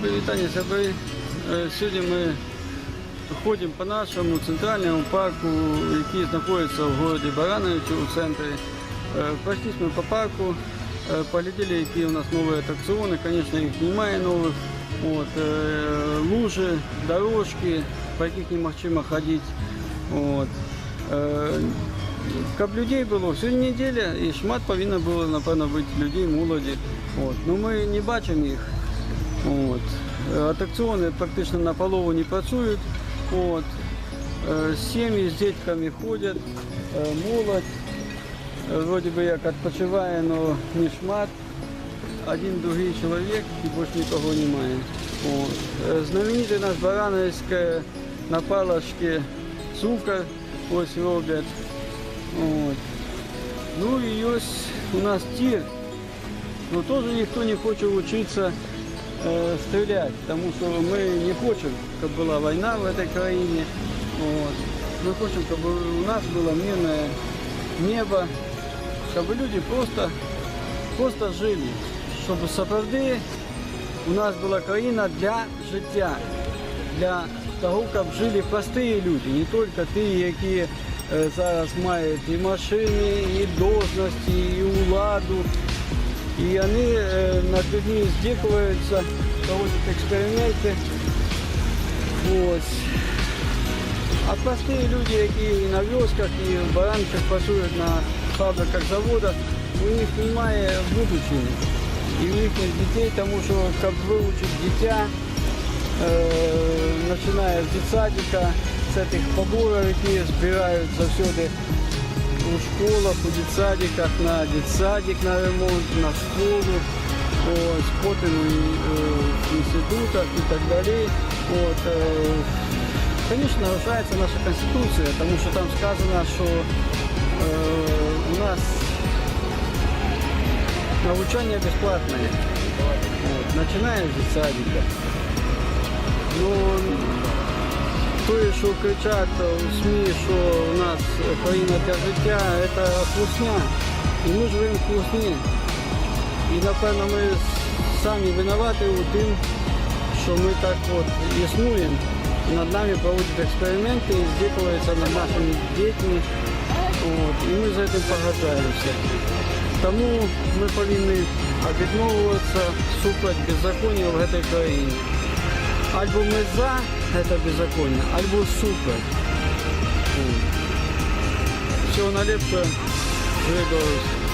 привітання, сябри. Сьогодні ми ходимо по нашому центральному парку, який знаходиться в місті Барановичі у центрі. Прошлись ми по парку, поглядели, які у нас нові атракціони. Звісно, їх немає нових. От, лужи, дорожки, по яких неможливо ходити. От. Щоб людей було сьогодні неділя, і шмат повинно було, напевно, бути людей, молоді. От. Ну, ми не бачимо їх. От. Атракціони практично наполовину не працюють. От. Сім'ї з дітками ходять, молодь. Вроде бы як відпочиває, але не шмат. Один, другий чоловік і більше нікого немає. От. Знаменитий наш Барановське на палочці цукор ось роблять. От. Ну і ось у нас тир. Но тоже ніхто не хоче вчитися стріляти, тому що ми не хочемо, щоб була війна в цій країні. От. Ми хочемо, щоб у нас було мирне небо, щоб люди просто жили, щоб справді у нас була країна для життя, для того, щоб жили прості люди, не тільки ті, які зараз мають і машини, і должності, і владу. І вони над людьми здихаються, проводять експерименти. Ось. А прості люди, які і на вёсках, і в Барановичах працюють на фабриках, заводах, у них немає будущего. І у їхніх дітей, тому що, щоб вивчити дитя, починає з дитсадика, з цих поборів, які збирають завсюди у школах, у дитсадиках, на дитсадик, на ремонт, на школу, ось, потім в інститутах і так далі. От, конечно, нарушается наша Конституция, потому что там сказано, что у нас навчание бесплатное, вот, начиная с детсадика. Но то, что кричат в СМИ, что у нас країна для життя, это хлусня. И мы живем в хлусні. И, напевно, мы сами виноваты у тем, что мы так вот існуємо. Над нами проводять експерименти і здихаються над нашими дітьми. От, і ми за цим погоджаємося. Тому ми повинні відмовитися супроти беззаконня в цій країні. Або ми за це беззаконня, або супроти. Всього найліпшого. Живи Білорусь.